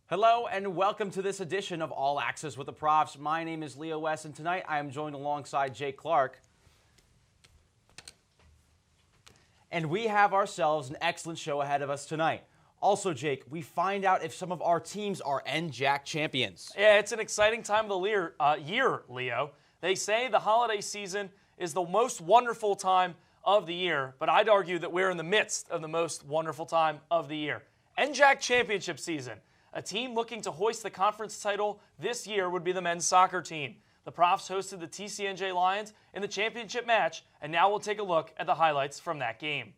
Hello and welcome to this edition of All Access with the Profs. My name is Leo West, and tonight I am joined alongside Jake Clark. And we have ourselves an excellent show ahead of us tonight. Also, Jake, we find out if some of our teams are NJAC champions. Yeah, it's an exciting time of the year, Leo. They say the holiday season is the most wonderful time of the year, but I'd argue that we're in the midst of the most wonderful time of the year. NJAC championship season. A team looking to hoist the conference title this year would be the men's soccer team. The Profs hosted the TCNJ Lions in the championship match, and now we'll take a look at the highlights from that game.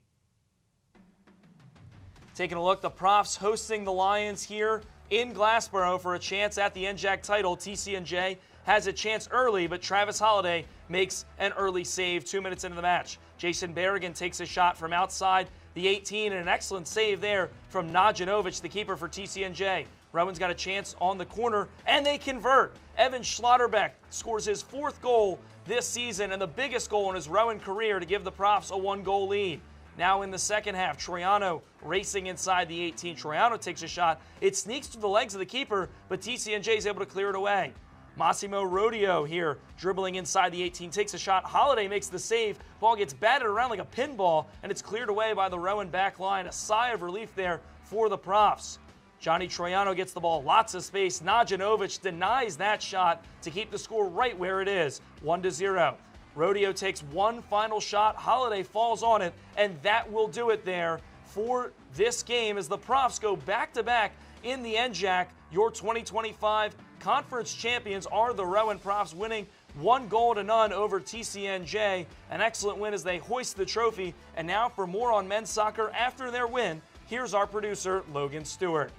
Taking a look, the Profs hosting the Lions here in Glassboro for a chance at the NJAC title. TCNJ has a chance early, but Travis Holliday makes an early save 2 minutes into the match. Jason Berrigan takes a shot from outside the 18, and an excellent save there from Najanovic, the keeper for TCNJ. Rowan's got a chance on the corner, and they convert. Evan Schlotterbeck scores his 4th goal this season and the biggest goal in his Rowan career to give the Profs a 1-goal lead. Now in the second half, Troiano racing inside the 18. Troiano takes a shot. It sneaks through the legs of the keeper, but TCNJ is able to clear it away. Massimo Rodeo here, dribbling inside the 18, takes a shot. Holiday makes the save. Ball gets batted around like a pinball, and it's cleared away by the Rowan back line. A sigh of relief there for the Profs. Johnny Troiano gets the ball, lots of space. Najanovic denies that shot to keep the score right where it is, 1-0. Rodeo takes one final shot. Holiday falls on it, and that will do it there for this game as the Profs go back-to-back in the NJAC. Your 2025 conference champions are the Rowan Profs, winning 1-0 over TCNJ. An excellent win as they hoist the trophy. And now for more on men's soccer after their win, here's our producer, Logan Stewart.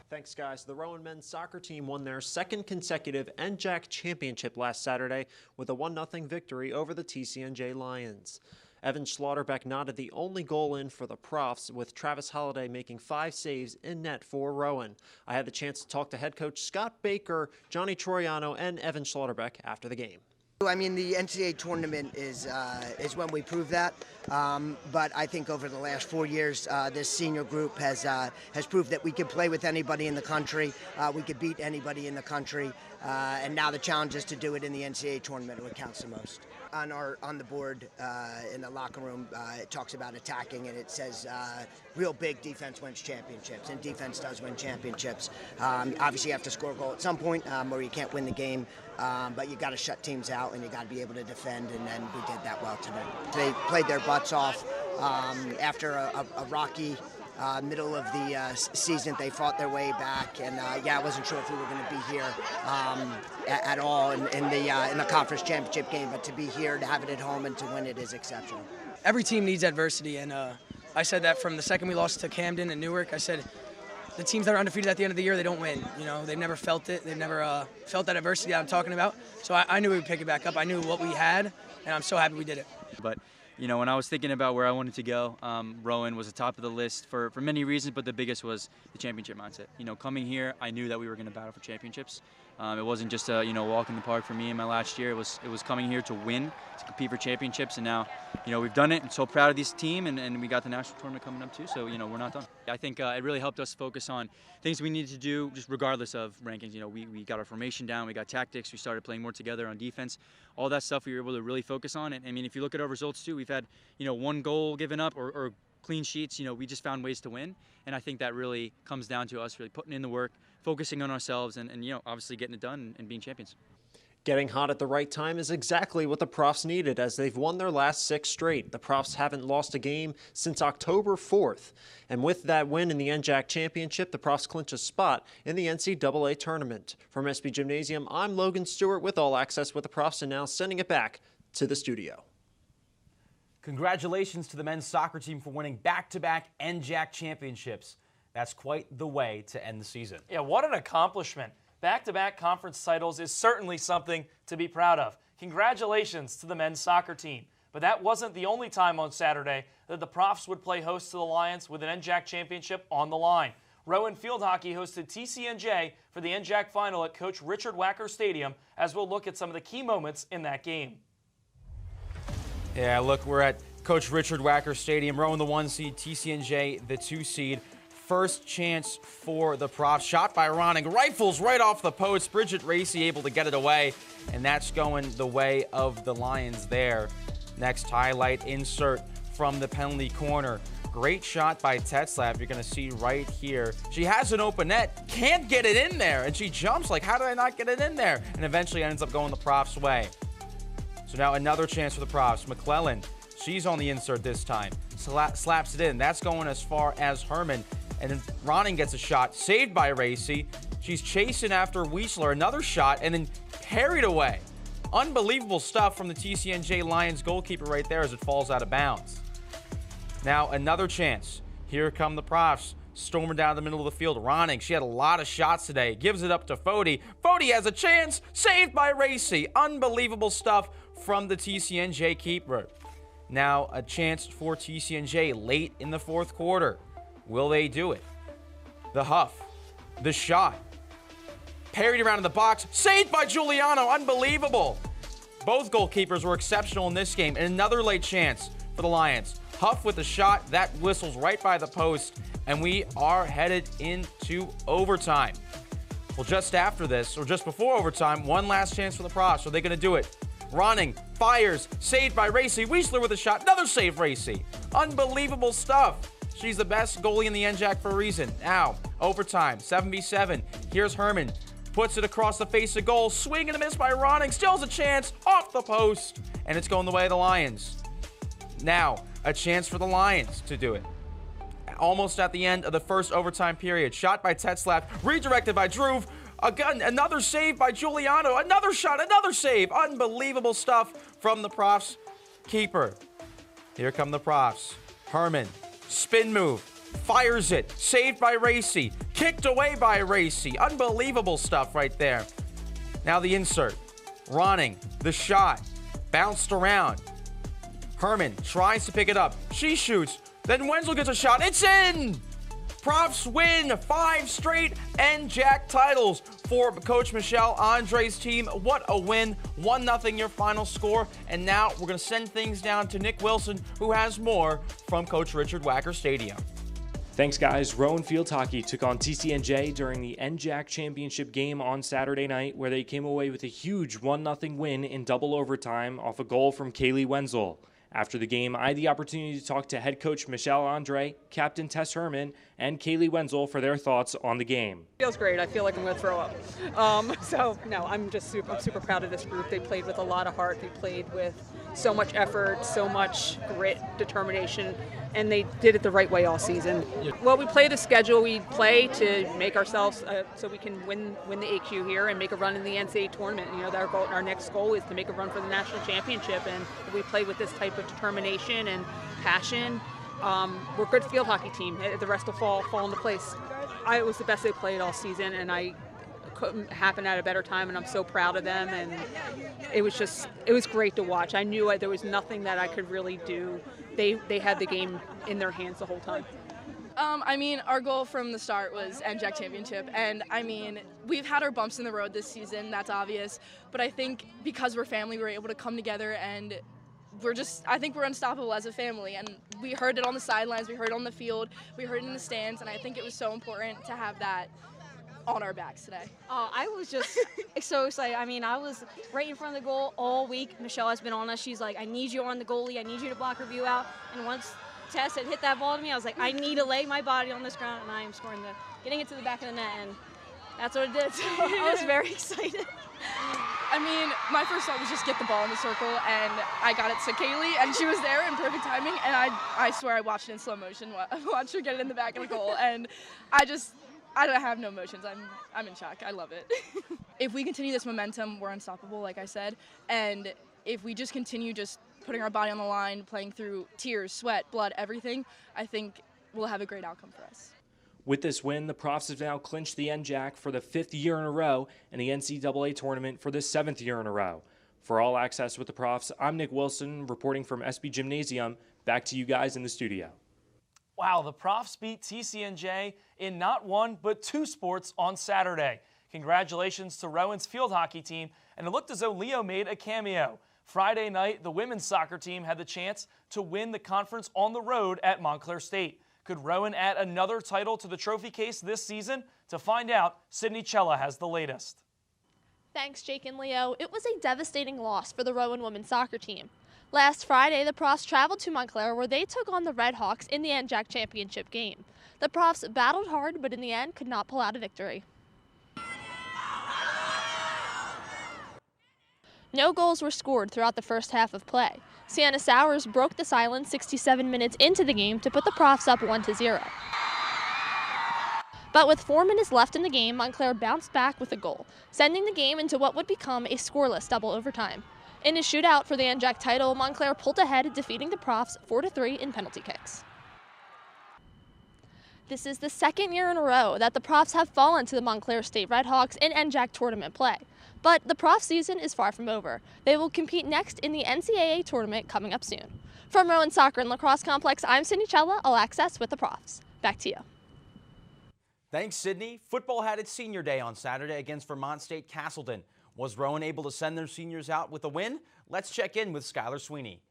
Thanks, guys. The Rowan men's soccer team won their second consecutive NJAC championship last Saturday with a 1-0 victory over the TCNJ Lions. Evan Schlotterbeck knotted the only goal in for the Profs, with Travis Holliday making 5 saves in net for Rowan. I had the chance to talk to head coach Scott Baker, Johnny Troiano, and Evan Schlotterbeck after the game. I mean, the NCAA tournament is when we prove that. But I think over the last 4 years, this senior group has proved that we could play with anybody in the country. We could beat anybody in the country. And now the challenge is to do it in the NCAA tournament, what counts the most. On the board in the locker room, it talks about attacking, and it says real big defense wins championships, and defense does win championships. Obviously, you have to score a goal at some point, or you can't win the game. But you got to shut teams out, and you got to be able to defend, and then we did that well today. They played their butts off after a rocky middle of the season. They fought their way back, and I wasn't sure if we were going to be here at all in the conference championship game, but to be here, to have it at home, and to win it is exceptional. Every team needs adversity, and I said that from the second we lost to Camden and Newark. I said, the teams that are undefeated at the end of the year, they don't win. You know, they've never felt it. They've never felt that adversity that I'm talking about. So I knew we would pick it back up. I knew what we had, and I'm so happy we did it. But, you know, when I was thinking about where I wanted to go, Rowan was the top of the list for many reasons, but the biggest was the championship mindset. You know, coming here, I knew that we were going to battle for championships. It wasn't just a walk in the park for me in my last year. It was coming here to win, to compete for championships, and now, you know, we've done it. I'm so proud of this team, and we got the national tournament coming up too. So, you know, we're not done. I think it really helped us focus on things we needed to do, just regardless of rankings. You know, we got our formation down, we got tactics, we started playing more together on defense. All that stuff we were able to really focus on. And I mean, if you look at our results too, we've had, you know, 1 goal given up or clean sheets. You know, we just found ways to win, and I think that really comes down to us really putting in the work, focusing on ourselves, and you know, obviously getting it done and being champions. Getting hot at the right time is exactly what the Profs needed, as they've won their last 6 straight. The Profs haven't lost a game since October 4th. And with that win in the NJAC championship, the Profs clinch a spot in the NCAA tournament. From SB Gymnasium, I'm Logan Stewart with All Access with the Profs, and now sending it back to the studio. Congratulations to the men's soccer team for winning back-to-back NJAC championships. That's quite the way to end the season. Yeah, what an accomplishment. Back-to-back conference titles is certainly something to be proud of. Congratulations to the men's soccer team. But that wasn't the only time on Saturday that the Profs would play host to the Lions with an NJAC championship on the line. Rowan Field Hockey hosted TCNJ for the NJAC final at Coach Richard Wacker Stadium, as we'll look at some of the key moments in that game. Yeah, look, we're at Coach Richard Wacker Stadium. Rowan the 1 seed, TCNJ the 2 seed. first chance for the Profs. Shot by Ronning. Rifles right off the post. Bridget Racy able to get it away, and that's going the way of the Lions there. Next highlight insert from the penalty corner. Great shot by Tetzlaff. You're going to see right here. She has an open net, can't get it in there, and she jumps like, how did I not get it in there? And eventually ends up going the Profs' way. So now another chance for the Profs. McClellan, she's on the insert this time. Slaps it in. That's going as far as Herman. And then Ronning gets a shot, saved by Racy. She's chasing after Wiesler. Another shot, and then parried away. Unbelievable stuff from the TCNJ Lions goalkeeper right there as it falls out of bounds. Now another chance. Here come the Profs, storming down the middle of the field. Ronning, she had a lot of shots today. Gives it up to Fody. Fody has a chance. Saved by Racy. Unbelievable stuff from the TCNJ keeper. Now a chance for TCNJ late in the fourth quarter. Will they do it? The huff. The shot. Parried around in the box. Saved by Giuliano. Unbelievable. Both goalkeepers were exceptional in this game. And another late chance for the Lions. Huff with a shot. That whistles right by the post. And we are headed into overtime. Well, just after this, or just before overtime, one last chance for the Profs. Are they going to do it? Ronning, fires, saved by Racy. Wiesler with a shot. Another save, Racy. Unbelievable stuff. She's the best goalie in the NJAC for a reason. Now, overtime, 7v7. Here's Herman. Puts it across the face of goal. Swing and a miss by Ronning. Still has a chance. Off the post. And it's going the way of the Lions. Now, a chance for the Lions to do it. Almost at the end of the first overtime period. Shot by Tetzlaff. Redirected by Drew. Again, another save by Giuliano. Another shot. Another save. Unbelievable stuff from the Profs keeper. Here come the Profs. Herman. Spin move. Fires it. Saved by Racy. Kicked away by Racy. Unbelievable stuff right there. Now the insert. Ronning. The shot. Bounced around. Herman tries to pick it up. She shoots. Then Wenzel gets a shot. It's in! Profs win 5 straight NJAC titles for Coach Michelle Andre's team. What a win. 1-0 your final score. And now we're going to send things down to Nick Wilson, who has more from Coach Richard Wacker Stadium. Thanks, guys. Rowan Field Hockey took on TCNJ during the NJAC Championship game on Saturday night, where they came away with a huge 1-0 win in double overtime off a goal from Kaylee Wenzel. After the game, I had the opportunity to talk to head coach Michelle Andre, captain Tess Herman, and Kaylee Wenzel for their thoughts on the game. Feels great. I feel like I'm going to throw up. I'm super proud of this group. They played with a lot of heart. They played with so much effort, so much grit, determination, and they did it the right way all season. Well, we play the schedule. We play to make ourselves so we can win the AQ here and make a run in the NCAA tournament. You know, our next goal is to make a run for the national championship, and if we play with this type of determination and passion, we're a good field hockey team. The rest will fall into place. It was the best they played all season, and I couldn't happen at a better time, and I'm so proud of them. And it was great to watch. I knew there was nothing that I could really do. They had the game in their hands the whole time. Our goal from the start was NJAC championship, and we've had our bumps in the road this season, that's obvious, but I think because we're family, we're able to come together, and I think we're unstoppable as a family, and we heard it on the sidelines, we heard it on the field, we heard it in the stands, and I think it was so important to have that on our backs today. I was just so excited. I was right in front of the goal all week. Michelle has been on us. She's like, I need you on the goalie. I need you to block her view out. And once Tess had hit that ball to me, I was like, I need to lay my body on this ground, and I am getting it to the back of the net, and that's what it did. So I was very excited. My first thought was just get the ball in the circle, and I got it to Kaylee, and she was there in perfect timing, and I swear I watched it in slow motion, watched her get it in the back of the goal, and I don't have no emotions. I'm in shock. I love it. If we continue this momentum, we're unstoppable, like I said. And if we just continue just putting our body on the line, playing through tears, sweat, blood, everything, I think we'll have a great outcome for us. With this win, the Profs have now clinched the NJAC for the 5th year in a row and the NCAA tournament for the 7th year in a row. For All Access with the Profs, I'm Nick Wilson reporting from SB Gymnasium. Back to you guys in the studio. Wow, the Profs beat TCNJ in not one, but 2 sports on Saturday. Congratulations to Rowan's field hockey team, and it looked as though Leo made a cameo. Friday night, the women's soccer team had the chance to win the conference on the road at Montclair State. Could Rowan add another title to the trophy case this season? To find out, Sydney Chella has the latest. Thanks, Jake and Leo. It was a devastating loss for the Rowan women's soccer team. Last Friday, the Profs traveled to Montclair where they took on the Red Hawks in the NJAC championship game. The Profs battled hard, but in the end could not pull out a victory. No goals were scored throughout the first half of play. Sienna Sowers broke the silence 67 minutes into the game to put the Profs up 1-0. But with 4 minutes left in the game, Montclair bounced back with a goal, sending the game into what would become a scoreless double overtime. In a shootout for the NJAC title, Montclair pulled ahead, defeating the Profs 4-3 in penalty kicks. This is the second year in a row that the Profs have fallen to the Montclair State Redhawks in NJAC tournament play. But the Prof season is far from over. They will compete next in the NCAA tournament coming up soon. From Rowan Soccer and Lacrosse Complex, I'm Sydney Chella, All Access with the Profs. Back to you. Thanks, Sydney. Football had its senior day on Saturday against Vermont State Castleton. Was Rowan able to send their seniors out with a win? Let's check in with Skylar Sweeney.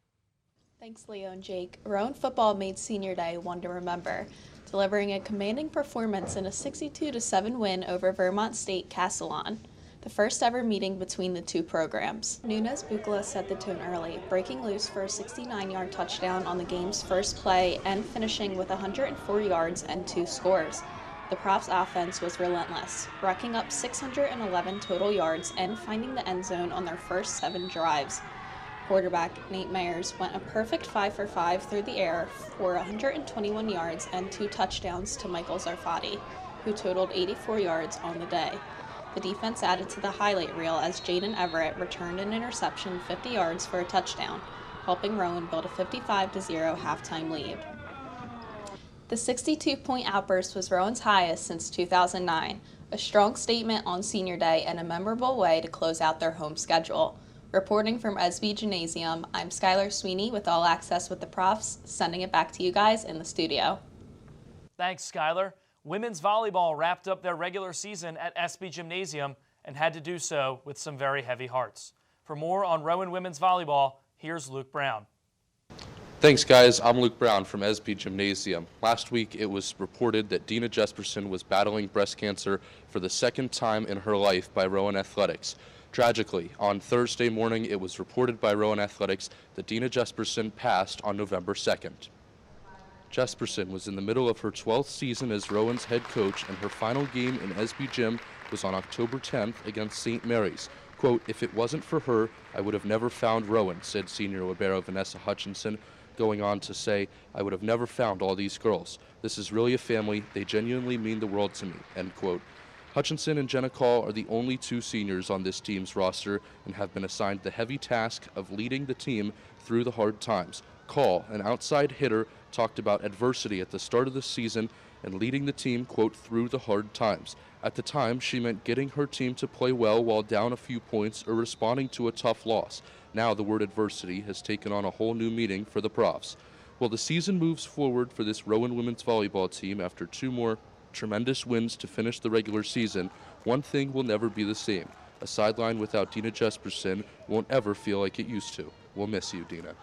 Thanks, Leo and Jake. Rowan football made senior day one to remember, delivering a commanding performance in a 62-7 win over Vermont State Castleton, the first ever meeting between the two programs. Nunez Bukala set the tone early, breaking loose for a 69-yard touchdown on the game's first play and finishing with 104 yards and 2 scores. The Profs' offense was relentless, racking up 611 total yards and finding the end zone on their first 7 drives. Quarterback Nate Myers went a perfect 5 for 5 through the air for 121 yards and 2 touchdowns to Michael Zarfati, who totaled 84 yards on the day. The defense added to the highlight reel as Jaden Everett returned an interception 50 yards for a touchdown, helping Rowan build a 55-0 halftime lead. The 62-point outburst was Rowan's highest since 2009, a strong statement on senior day and a memorable way to close out their home schedule. Reporting from SB Gymnasium, I'm Skylar Sweeney with All Access with the Profs, sending it back to you guys in the studio. Thanks, Skylar. Women's volleyball wrapped up their regular season at SB Gymnasium and had to do so with some very heavy hearts. For more on Rowan women's volleyball, here's Luke Brown. Thanks, guys. I'm Luke Brown from SB Gymnasium. Last week, it was reported that Dina Jesperson was battling breast cancer for the second time in her life by Rowan Athletics. Tragically, on Thursday morning, it was reported by Rowan Athletics that Dina Jesperson passed on November 2nd. Jesperson was in the middle of her 12th season as Rowan's head coach, and her final game in SB Gym was on October 10th against St. Mary's. Quote, "If it wasn't for her, I would have never found Rowan," said senior libero Vanessa Hutchinson, going on to say, "I would have never found all these girls. This is really a family. They genuinely mean the world to me," end quote. Hutchinson and Jenna Call are the only 2 seniors on this team's roster and have been assigned the heavy task of leading the team through the hard times. Call, an outside hitter, talked about adversity at the start of the season and leading the team, quote, "through the hard times." At the time, she meant getting her team to play well while down a few points or responding to a tough loss. Now the word adversity has taken on a whole new meaning for the Profs. Well, the season moves forward for this Rowan women's volleyball team after 2 more tremendous wins to finish the regular season. One thing will never be the same. A sideline without Dina Jesperson won't ever feel like it used to. We'll miss you, Dina.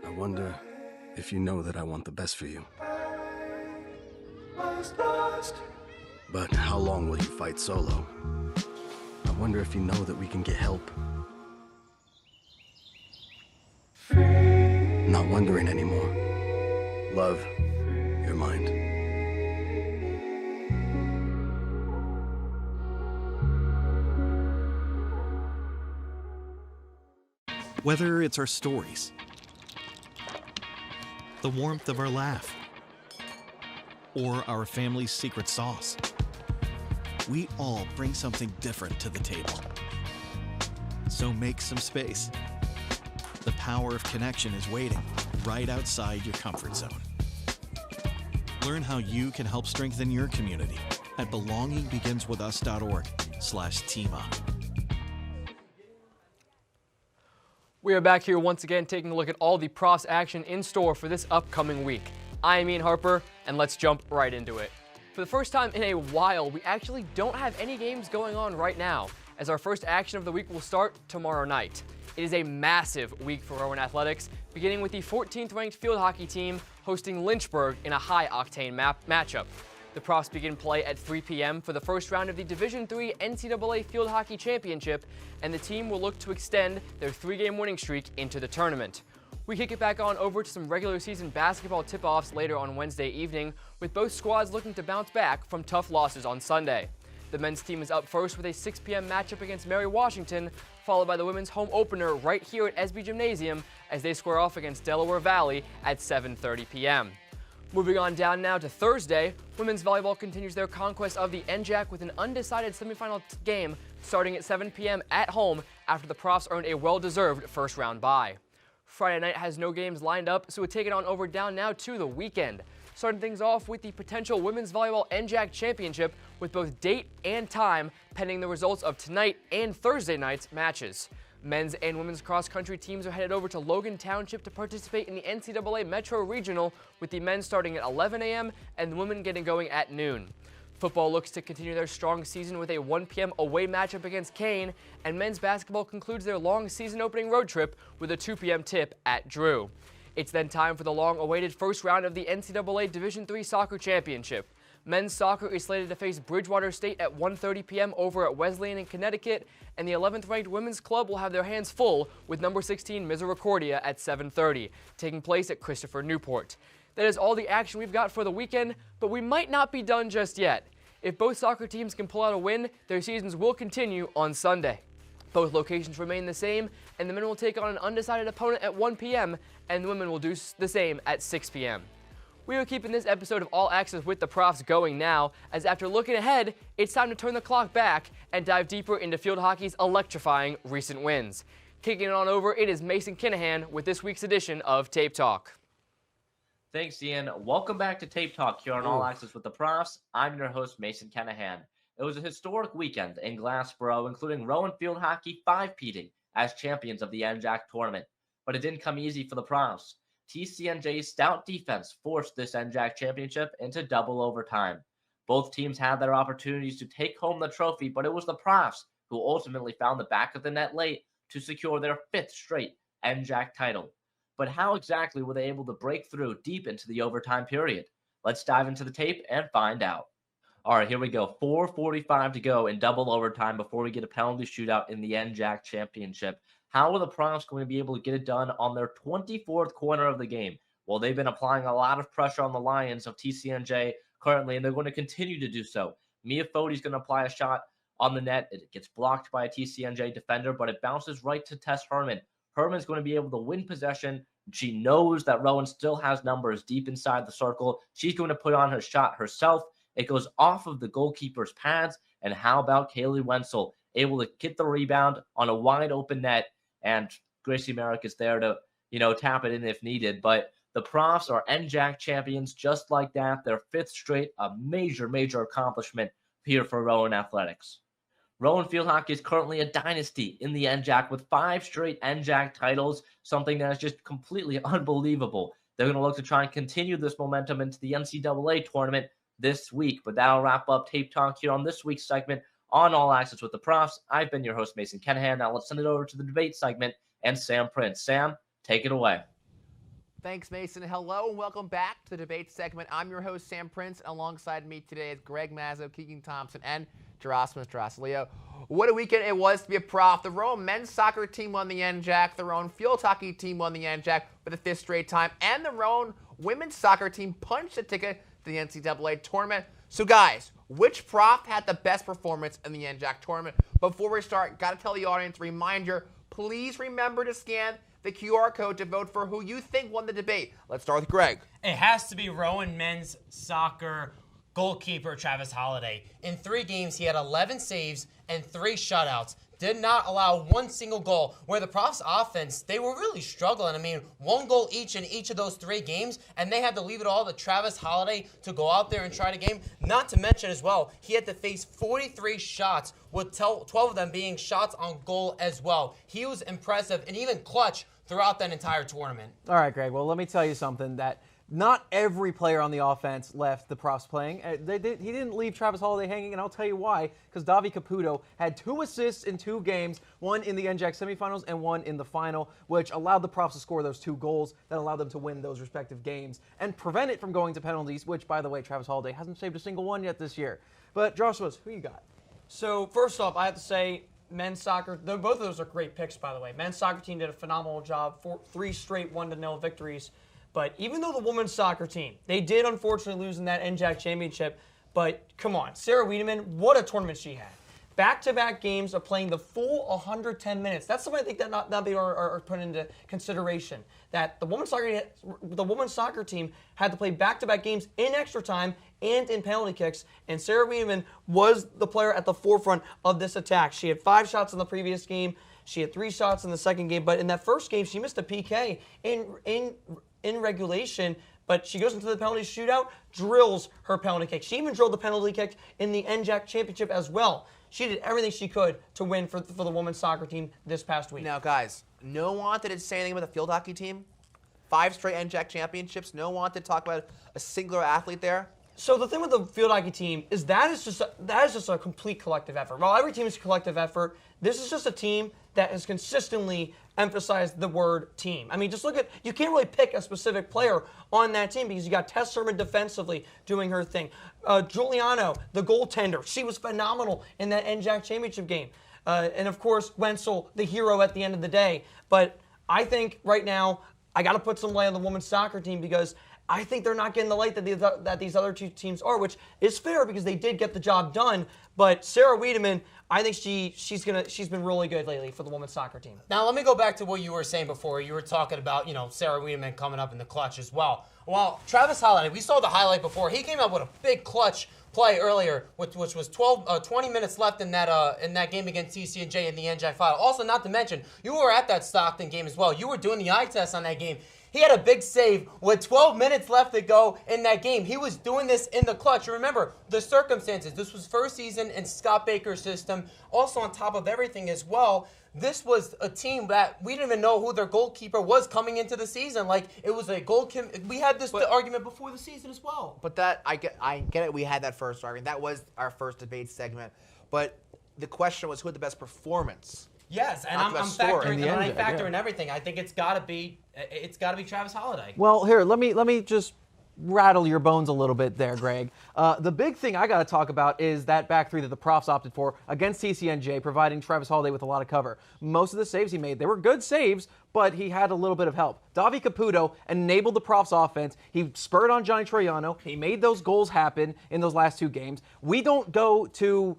I wonder if you know that I want the best for you. But how long will you fight solo? I wonder if you know that we can get help. Not wondering anymore. Love, your mind. Whether it's our stories, the warmth of our laugh, or our family's secret sauce, we all bring something different to the table. So make some space. The power of connection is waiting right outside your comfort zone. Learn how you can help strengthen your community at belongingbeginswithus.org/teamup. We are back here once again taking a look at all the Profs action in store for this upcoming week. I am Ian Harper, and let's jump right into it. For the first time in a while, we actually don't have any games going on right now, as our first action of the week will start tomorrow night. It is a massive week for Rowan Athletics, beginning with the 14th ranked field hockey team hosting Lynchburg in a high-octane matchup. The Profs begin play at 3 p.m. for the first round of the Division III NCAA Field Hockey Championship, and the team will look to extend their 3-game winning streak into the tournament. We kick it back on over to some regular season basketball tip-offs later on Wednesday evening, with both squads looking to bounce back from tough losses on Sunday. The men's team is up first with a 6 p.m. matchup against Mary Washington, followed by the women's home opener right here at SB Gymnasium as they square off against Delaware Valley at 7:30 p.m. Moving on down now to Thursday, women's volleyball continues their conquest of the NJAC with an undecided semifinal game starting at 7 p.m. at home after the Profs earned a well-deserved first-round bye. Friday night has no games lined up, so we take it on over down now to the weekend. Starting things off with the potential Women's Volleyball NJAC Championship with both date and time pending the results of tonight and Thursday night's matches. Men's and women's cross-country teams are headed over to Logan Township to participate in the NCAA Metro Regional, with the men starting at 11 a.m. and the women getting going at noon. Football looks to continue their strong season with a 1 p.m. away matchup against Kane, and men's basketball concludes their long season-opening road trip with a 2 p.m. tip at Drew. It's then time for the long-awaited first round of the NCAA Division III Soccer Championship. Men's soccer is slated to face Bridgewater State at 1:30 p.m. over at Wesleyan in Connecticut, and the 11th-ranked women's club will have their hands full with number 16 Misericordia at 7:30, taking place at Christopher Newport. That is all the action we've got for the weekend, but we might not be done just yet. If both soccer teams can pull out a win, their seasons will continue on Sunday. Both locations remain the same, and the men will take on an undecided opponent at 1 p.m., and the women will do the same at 6 p.m. We are keeping this episode of All Access with the Profs going now, as after looking ahead, it's time to turn the clock back and dive deeper into field hockey's electrifying recent wins. Kicking it on over, it is Mason Kinahan with this week's edition of Tape Talk. Thanks, Ian. Welcome back to Tape Talk here on All Access with the Profs. I'm your host, Mason Kinahan. It was a historic weekend in Glassboro, including Rowan Field Hockey 5-peating as champions of the NJAC tournament. But it didn't come easy for the Profs. TCNJ's stout defense forced this NJAC championship into double overtime. Both teams had their opportunities to take home the trophy, but it was the Profs who ultimately found the back of the net late to secure their 5th straight NJAC title. But how exactly were they able to break through deep into the overtime period? Let's dive into the tape and find out. All right, here we go. 4:45 to go in double overtime before we get a penalty shootout in the NJAC championship. How are the Profs going to be able to get it done on their 24th corner of the game? Well, they've been applying a lot of pressure on the Lions of TCNJ currently, and they're going to continue to do so. Mia Fode's going to apply a shot on the net. It gets blocked by a TCNJ defender, but it bounces right to Tess Herman. Herman's going to be able to win possession. She knows that Rowan still has numbers deep inside the circle. She's going to put on her shot herself. It goes off of the goalkeeper's pads. And how about Kaylee Wenzel, able to get the rebound on a wide open net? And Gracie Merrick is there to, tap it in if needed. But the Profs are NJAC champions just like that. Their 5th straight, a major, major accomplishment here for Rowan Athletics. Rowan Field Hockey is currently a dynasty in the NJAC with 5 straight NJAC titles, something that is just completely unbelievable. They're going to look to try and continue this momentum into the NCAA tournament this week. But that'll wrap up Tape Talk here on this week's segment on All Access with the Profs. I've been your host, Mason Kinahan. Now let's send it over to the debate segment and Sam Prince. Sam, take it away. Thanks, Mason. Hello and welcome back to the debate segment. I'm your host, Sam Prince. Alongside me today is Greg Mazzo, Keegan Thompson, and Gerasimus Drasilio. What a weekend it was to be a Prof. The Rowan men's soccer team won the NJAC. The Rowan field hockey team won the NJAC for the 5th straight time. And the Rowan women's soccer team punched a ticket to the NCAA tournament. So guys, which Prof had the best performance in the NJAC tournament? Before we start, got to tell the audience, reminder, please remember to scan the QR code to vote for who you think won the debate. Let's start with Greg. It has to be Rowan men's soccer goalkeeper Travis Holliday. In 3 games, he had 11 saves and 3 shutouts. did not allow one single goal, where the Profs offense, they were really struggling. I mean, 1 goal each in each of those 3 games, and they had to leave it all to Travis Holiday to go out there and try the game. Not to mention as well, he had to face 43 shots, with 12 of them being shots on goal as well. He was impressive and even clutch throughout that entire tournament. All right, Greg, well, let me tell you something that not every player on the offense left the Profs playing. He didn't leave Travis Holiday hanging, and I'll tell you why. Because Davi Caputo had 2 assists in 2 games, one in the NJAC semifinals and one in the final, which allowed the Profs to score those 2 goals that allowed them to win those respective games and prevent it from going to penalties, which, by the way, Travis Holiday hasn't saved a single one yet this year. But, Joshua, who you got? So, first off, I have to say, men's soccer, both of those are great picks, by the way. Men's soccer team did a phenomenal job, 3 straight 1-0 victories. But even though the women's soccer team, they did unfortunately lose in that NJAC championship, but come on, Sarah Wiedemann, what a tournament she had. Back-to-back games of playing the full 110 minutes. That's something I think that not they are put into consideration. That the women's soccer team had to play back-to-back games in extra time and in penalty kicks, and Sarah Wiedemann was the player at the forefront of this attack. She had 5 shots in the previous game. She had 3 shots in the second game, but in that first game, she missed a PK in regulation, but she goes into the penalty shootout, drills her penalty kick. She even drilled the penalty kick in the NJAC championship as well. She did everything she could to win for the women's soccer team this past week. Now, guys, no one wanted to say anything about the field hockey team. 5 straight NJAC championships. No one wanted to talk about a singular athlete there. So the thing with the field hockey team is that is just a complete collective effort. While every team is a collective effort, this is just a team that has consistently emphasized the word team. I mean, just look at, you can't really pick a specific player on that team because you got Tess Sermon defensively doing her thing. Giuliano, the goaltender, she was phenomenal in that NJAC championship game. And of course, Wenzel, the hero at the end of the day. But I think right now, I got to put some light on the women's soccer team because I think they're not getting the light that these other 2 teams are, which is fair because they did get the job done. But Sarah Wiedemann, I think she's been really good lately for the women's soccer team. Now, let me go back to what you were saying before. You were talking about, Sarah Wiedemann coming up in the clutch as well. Well, Travis Holiday, we saw the highlight before. He came up with a big clutch play earlier, which was 20 minutes left in that game against TCNJ in the NJAC final. Also, not to mention, you were at that Stockton game as well. You were doing the eye test on that game. He had a big save with 12 minutes left to go in that game. He was doing this in the clutch. Remember, the circumstances. This was first season in Scott Baker's system. Also, on top of everything as well, this was a team that we didn't even know who their goalkeeper was coming into the season. Like, it was a we had this argument before the season as well. But that, I get it. We had that first argument. That was our first debate segment. But the question was who had the best performance. Yes, and I'm factoring everything. I think it's got to be Travis Holiday. Well, here, let me just rattle your bones a little bit there, Greg. The big thing I got to talk about is that back 3 that the Profs opted for against TCNJ, providing Travis Holiday with a lot of cover. Most of the saves he made, they were good saves, but he had a little bit of help. Davi Caputo enabled the Profs offense. He spurred on Johnny Troiano. He made those goals happen in those last 2 games. We don't go to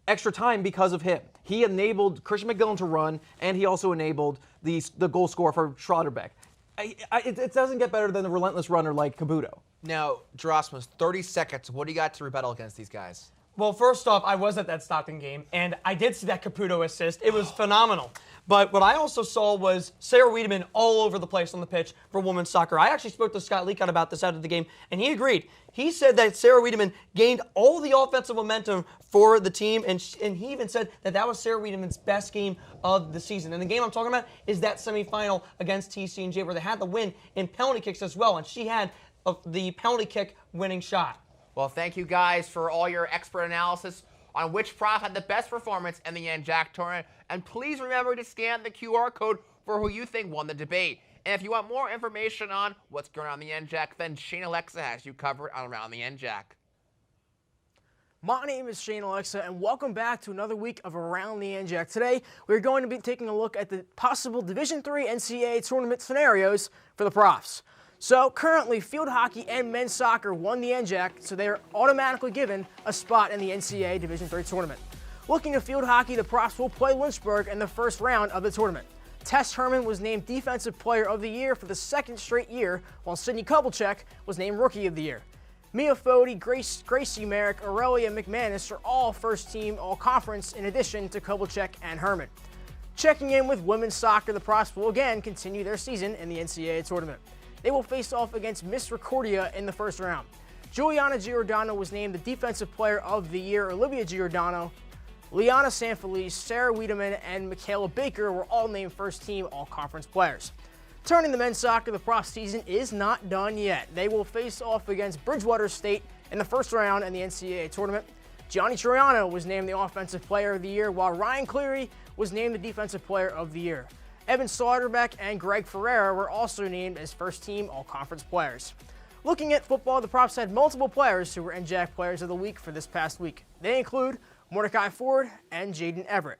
extra time because of him. He enabled Christian McGillen to run, and he also enabled the goal scorer for Schroederbeck. It doesn't get better than the relentless runner like Caputo. Now, Gerasimus, 30 seconds. What do you got to rebuttal against these guys? Well, first off, I was at that Stockton game, and I did see that Caputo assist. It was phenomenal. But what I also saw was Sarah Wiedemann all over the place on the pitch for women's soccer. I actually spoke to Scott Leacock about this after the game, and he agreed. He said that Sarah Wiedemann gained all the offensive momentum for the team, and he even said that was Sarah Wiedemann's best game of the season. And the game I'm talking about is that semifinal against TCNJ, where they had the win in penalty kicks as well, and she had the penalty kick winning shot. Well, thank you guys for all your expert analysis on which prof had the best performance in the NJAC tournament. And please remember to scan the QR code for who you think won the debate. And if you want more information on what's going on in the NJAC, then Shane Alexa has you covered on Around the NJAC. My name is Shane Alexa, and welcome back to another week of Around the NJAC. Today, we're going to be taking a look at the possible Division III NCAA tournament scenarios for the Profs. So currently, field hockey and men's soccer won the NJAC, so they are automatically given a spot in the NCAA Division III tournament. Looking at field hockey, the Profs will play Lynchburg in the first round of the tournament. Tess Herman was named Defensive Player of the Year for the 2nd straight year, while Sydney Kubelchek was named Rookie of the Year. Mia Fody, Gracie Merrick, Aurelia McManus are all first-team All-Conference in addition to Kovalchuk and Herman. Checking in with women's soccer, the Profs will again continue their season in the NCAA tournament. They will face off against Misericordia in the first round. Juliana Giordano was named the Defensive Player of the Year. Olivia Giordano, Liana Sanfelice, Sarah Wiedemann, and Michaela Baker were all named first-team All-Conference players. Turning to men's soccer, the Profs season is not done yet. They will face off against Bridgewater State in the first round in the NCAA tournament. Gianni Triano was named the Offensive Player of the Year, while Ryan Cleary was named the Defensive Player of the Year. Evan Slaughterbeck and Greg Ferreira were also named as first-team All-Conference players. Looking at football, the Profs had multiple players who were NJAC Players of the Week for this past week. They include Mordecai Ford and Jaden Everett.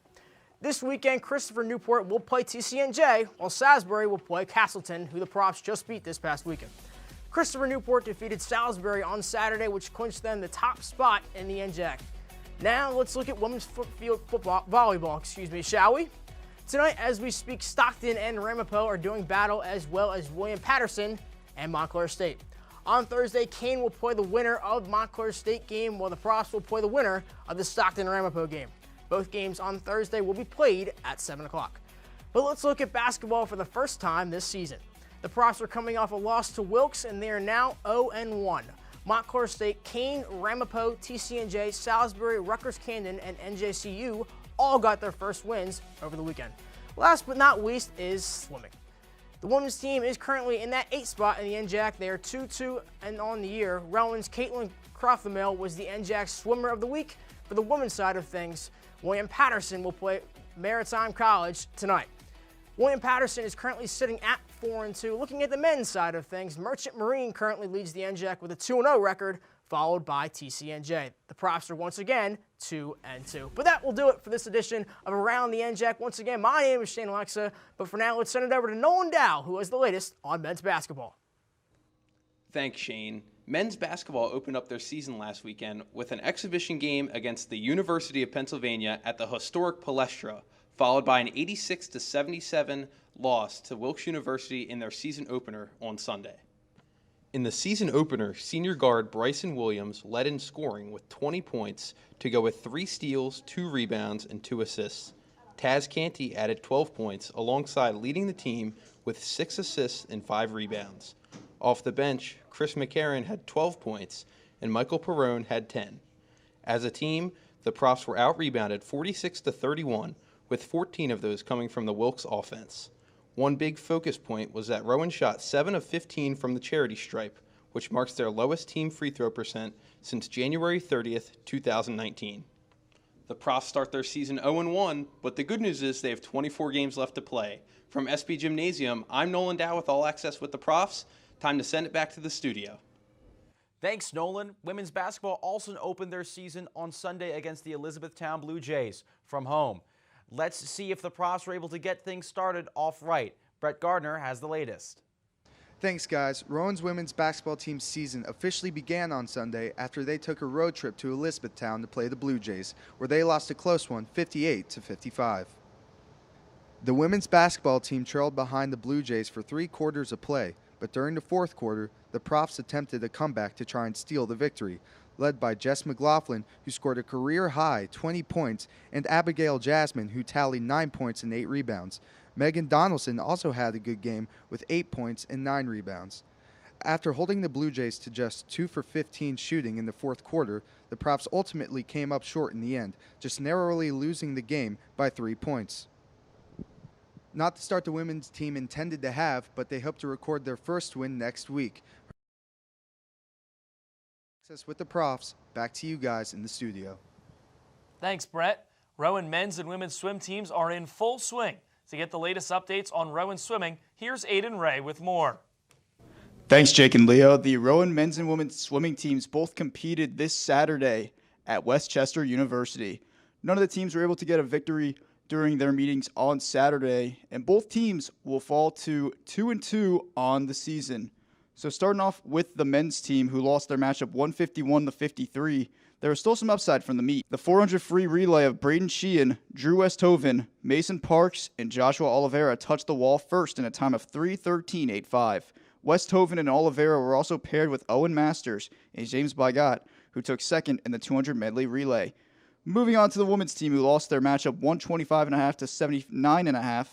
This weekend, Christopher Newport will play TCNJ, while Salisbury will play Castleton, who the Profs just beat this past weekend. Christopher Newport defeated Salisbury on Saturday, which clinched them the top spot in the NJAC. Now let's look at women's volleyball, shall we? Tonight, as we speak, Stockton and Ramapo are doing battle, as well as William Patterson and Montclair State. On Thursday, Kane will play the winner of Montclair State game, while the Profs will play the winner of the Stockton-Ramapo game. Both games on Thursday will be played at 7 o'clock. But let's look at basketball for the first time this season. The Profs are coming off a loss to Wilkes, and they are now 0-1. Montclair State, Kane, Ramapo, TCNJ, Salisbury, Rutgers-Camden, and NJCU all got their first wins over the weekend. Last but not least is swimming. The women's team is currently in that 8th spot in the NJAC. They are 2-2 and on the year. Rowan's Caitlin Crofthamill was the NJAC Swimmer of the Week. For the women's side of things, William Patterson will play Maritime College tonight. William Patterson is currently sitting at 4-2. Looking at the men's side of things, Merchant Marine currently leads the NJAC with a 2-0 record, followed by TCNJ. The Profs are once again 2-2. But that will do it for this edition of Around the NJAC. Once again, my name is Shane Alexa, but for now, let's send it over to Nolan Dow, who has the latest on men's basketball. Thanks, Shane. Men's basketball opened up their season last weekend with an exhibition game against the University of Pennsylvania at the historic Palestra, followed by an 86-77 loss to Wilkes University in their season opener on Sunday. In the season opener, senior guard Bryson Williams led in scoring with 20 points to go with 3 steals, 2 rebounds, and 2 assists. Taz Canty added 12 points alongside leading the team with 6 assists and 5 rebounds. Off the bench, Chris McCarron had 12 points and Michael Perrone had 10. As a team, the Profs were out-rebounded 46-31, with 14 of those coming from the Wilkes offense. One big focus point was that Rowan shot 7 of 15 from the charity stripe, which marks their lowest team free throw percent since January 30th, 2019. The Profs start their season 0-1, but the good news is they have 24 games left to play. From SB Gymnasium, I'm Nolan Dow with All Access with the Profs. Time to send it back to the studio. Thanks, Nolan. Women's basketball also opened their season on Sunday against the Elizabethtown Blue Jays from home. Let's see if the Profs were able to get things started off right. Brett Gardner has the latest. Thanks, guys. Rowan's women's basketball team's season officially began on Sunday after they took a road trip to Elizabethtown to play the Blue Jays, where they lost a close one, 58-55. The women's basketball team trailed behind the Blue Jays for 3 quarters of play, but during the 4th quarter, the Profs attempted a comeback to try and steal the victory, led by Jess McLaughlin, who scored a career-high 20 points, and Abigail Jasmine, who tallied 9 points and 8 rebounds. Megan Donaldson also had a good game with 8 points and 9 rebounds. After holding the Blue Jays to just 2 for 15 shooting in the 4th quarter, the Profs ultimately came up short in the end, just narrowly losing the game by 3 points. Not the start the women's team intended to have, but they hope to record their first win next week. With the Profs, back to you guys in the studio. Thanks, Brett. Rowan men's and women's swim teams are in full swing. To get the latest updates on Rowan swimming, here's Aiden Ray with more. Thanks, Jake and Leo. The Rowan men's and women's swimming teams both competed this Saturday at Westchester University. None of the teams were able to get a victory during their meetings on Saturday, and both teams will fall to 2-2 on the season. So starting off with the men's team, who lost their matchup 151-53, there was still some upside from the meet. The 400 free relay of Braden Sheehan, Drew Westhoven, Mason Parks, and Joshua Oliveira touched the wall first in a time of 3:13.85, Westhoven and Oliveira were also paired with Owen Masters and James Bigot, who took second in the 200 medley relay. Moving on to the women's team, who lost their matchup 125.5 to 79.5.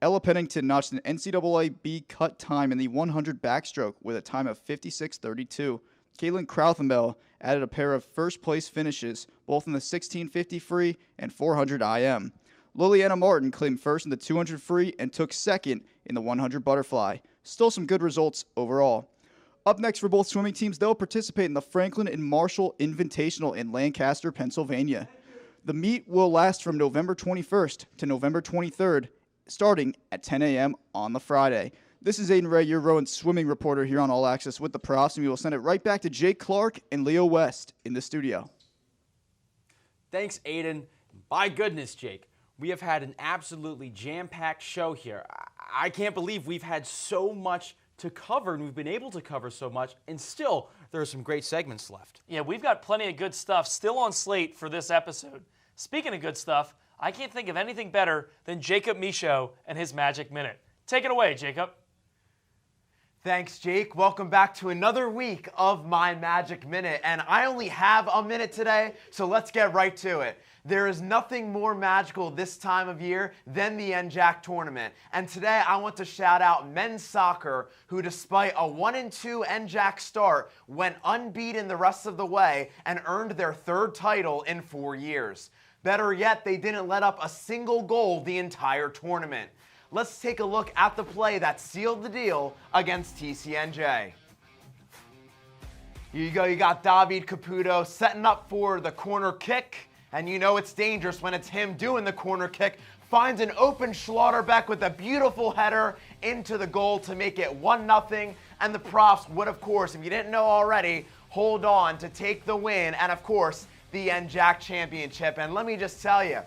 Ella Pennington notched an NCAA B cut time in the 100 backstroke with a time of 56.32. Caitlin Krauthenbell added a pair of first-place finishes, both in the 1650 free and 400 IM. Liliana Martin claimed first in the 200 free and took second in the 100 butterfly. Still some good results overall. Up next for both swimming teams, they'll participate in the Franklin and Marshall Invitational in Lancaster, Pennsylvania. The meet will last from November 21st to November 23rd, starting at 10 a.m. on the Friday. This is Aiden Ray, your Rowan swimming reporter here on All Access with the Profs, and we will send it right back to Jake Clark and Leo West in the studio. Thanks, Aiden. By goodness, Jake, we have had an absolutely jam-packed show here. I can't believe we've had so much to cover, and we've been able to cover so much, and still there are some great segments left. Yeah, we've got plenty of good stuff still on slate for this episode. Speaking of good stuff, I can't think of anything better than Jacob Michaud and his Magic Minute. Take it away, Jacob. Thanks, Jake. Welcome back to another week of my Magic Minute. And I only have a minute today, so let's get right to it. There is nothing more magical this time of year than the NJAC tournament. And today I want to shout out men's soccer, who despite a 1-2 NJAC start, went unbeaten the rest of the way and earned their third title in 4 years. Better yet, they didn't let up a single goal the entire tournament. Let's take a look at the play that sealed the deal against TCNJ. Here you go, you got David Caputo setting up for the corner kick, and you know it's dangerous when it's him doing the corner kick. Finds an open Schlotterbeck with a beautiful header into the goal to make it 1-0, and the Profs would, of course, if you didn't know already, hold on to take the win, and of course, the NJAC championship. And let me just tell you,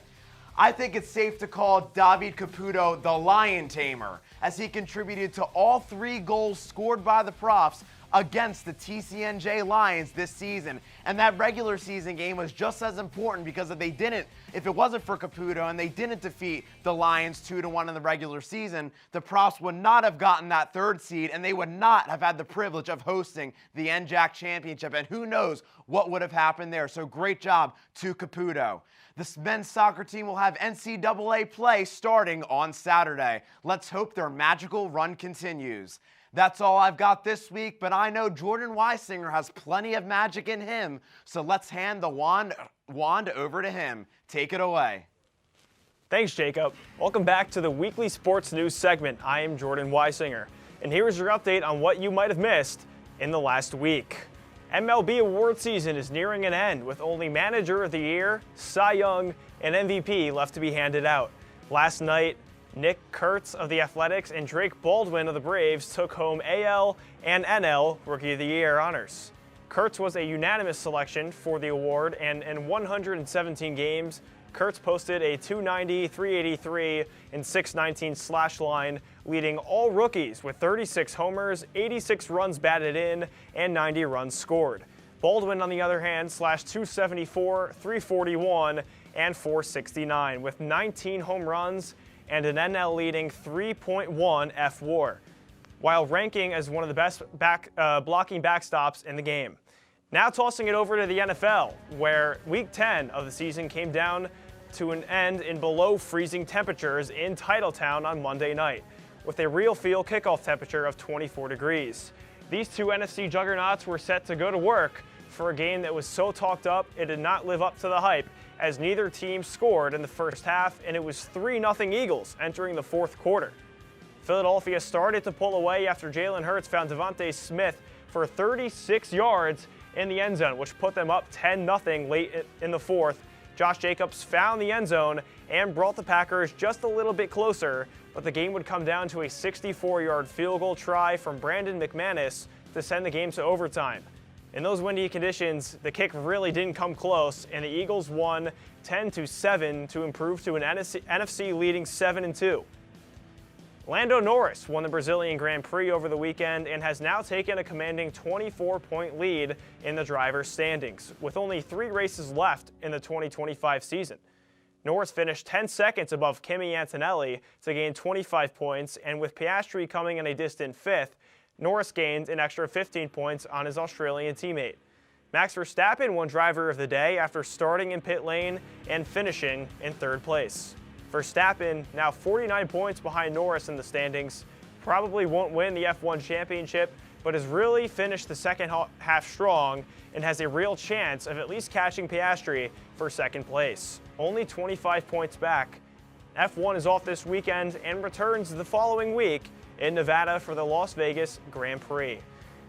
I think it's safe to call David Caputo the Lion Tamer, as he contributed to all 3 goals scored by the Profs against the TCNJ Lions this season. And that regular season game was just as important, because if it wasn't for Caputo and they didn't defeat the Lions 2-1 in the regular season, the Profs would not have gotten that 3rd seed, and they would not have had the privilege of hosting the NJAC championship. And who knows what would have happened there. So great job to Caputo. The men's soccer team will have NCAA play starting on Saturday. Let's hope their magical run continues. That's all I've got this week, but I know Jordan Weisinger has plenty of magic in him, so let's hand the wand over to him. Take it away. Thanks, Jacob. Welcome back to the weekly sports news segment. I am Jordan Weisinger, and here is your update on what you might have missed in the last week. MLB award season is nearing an end, with only Manager of the Year, Cy Young, and MVP left to be handed out. Last night, Nick Kurtz of the Athletics and Drake Baldwin of the Braves took home AL and NL Rookie of the Year honors. Kurtz was a unanimous selection for the award, and in 117 games, Kurtz posted a .290, .383, and .619 slash line, leading all rookies with 36 homers, 86 runs batted in, and 90 runs scored. Baldwin, on the other hand, slashed .274, .341, and .469 with 19 home runs and an NL-leading 3.1 F/WAR, while ranking as one of the best blocking backstops in the game. Now tossing it over to the NFL, where Week 10 of the season came down to an end in below freezing temperatures in Titletown on Monday night, with a real feel kickoff temperature of 24 degrees. These two NFC juggernauts were set to go to work for a game that was so talked up it did not live up to the hype, as neither team scored in the first half, and it was 3-0 Eagles entering the fourth quarter. Philadelphia started to pull away after Jalen Hurts found Devontae Smith for 36 yards in the end zone, which put them up 10-0 late in the fourth. Josh Jacobs found the end zone and brought the Packers just a little bit closer, but the game would come down to a 64-yard field goal try from Brandon McManus to send the game to overtime. In those windy conditions, the kick really didn't come close, and the Eagles won 10-7 to improve to an NFC leading 7-2. Lando Norris won the Brazilian Grand Prix over the weekend and has now taken a commanding 24-point lead in the driver's standings, with only 3 races left in the 2025 season. Norris finished 10 seconds above Kimi Antonelli to gain 25 points, and with Piastri coming in a distant 5th, Norris gained an extra 15 points on his Australian teammate. Max Verstappen won driver of the day after starting in pit lane and finishing in third place. Verstappen, now 49 points behind Norris in the standings, probably won't win the F1 championship, but has really finished the second half strong and has a real chance of at least catching Piastri for second place. Only 25 points back. F1 is off this weekend and returns the following week in Nevada for the Las Vegas Grand Prix.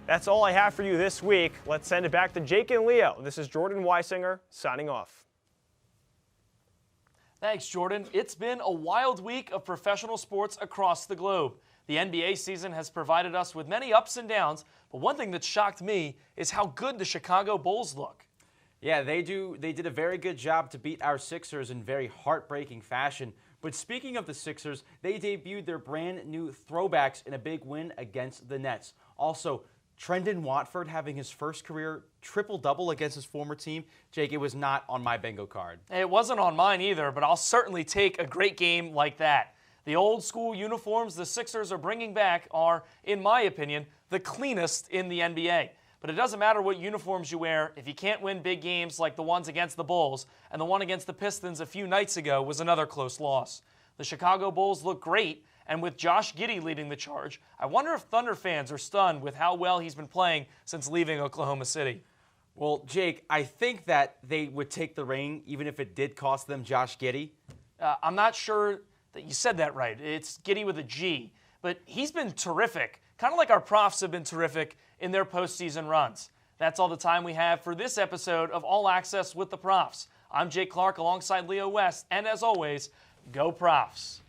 That's all I have for you this week. Let's send it back to Jake and Leo. This is Jordan Weisinger signing off. Thanks, Jordan. It's been a wild week of professional sports across the globe. The NBA season has provided us with many ups and downs, but one thing that shocked me is how good the Chicago Bulls look. Yeah, they did a very good job to beat our Sixers in very heartbreaking fashion. But speaking of the Sixers, they debuted their brand new throwbacks in a big win against the Nets. Also, Trendon Watford having his first career triple-double against his former team. Jake, it was not on my bingo card. It wasn't on mine either, but I'll certainly take a great game like that. The old school uniforms the Sixers are bringing back are, in my opinion, the cleanest in the NBA. But it doesn't matter what uniforms you wear if you can't win big games like the ones against the Bulls, and the one against the Pistons a few nights ago was another close loss. The Chicago Bulls look great, and with Josh Giddey leading the charge, I wonder if Thunder fans are stunned with how well he's been playing since leaving Oklahoma City. Well, Jake, I think that they would take the ring even if it did cost them Josh Giddey. I'm not sure that you said that right. It's Giddey with a G, but he's been terrific, kind of like our Profs have been terrific in their postseason runs. That's all the time we have for this episode of All Access with the Profs. I'm Jake Clark alongside Leo West, and as always, go Profs.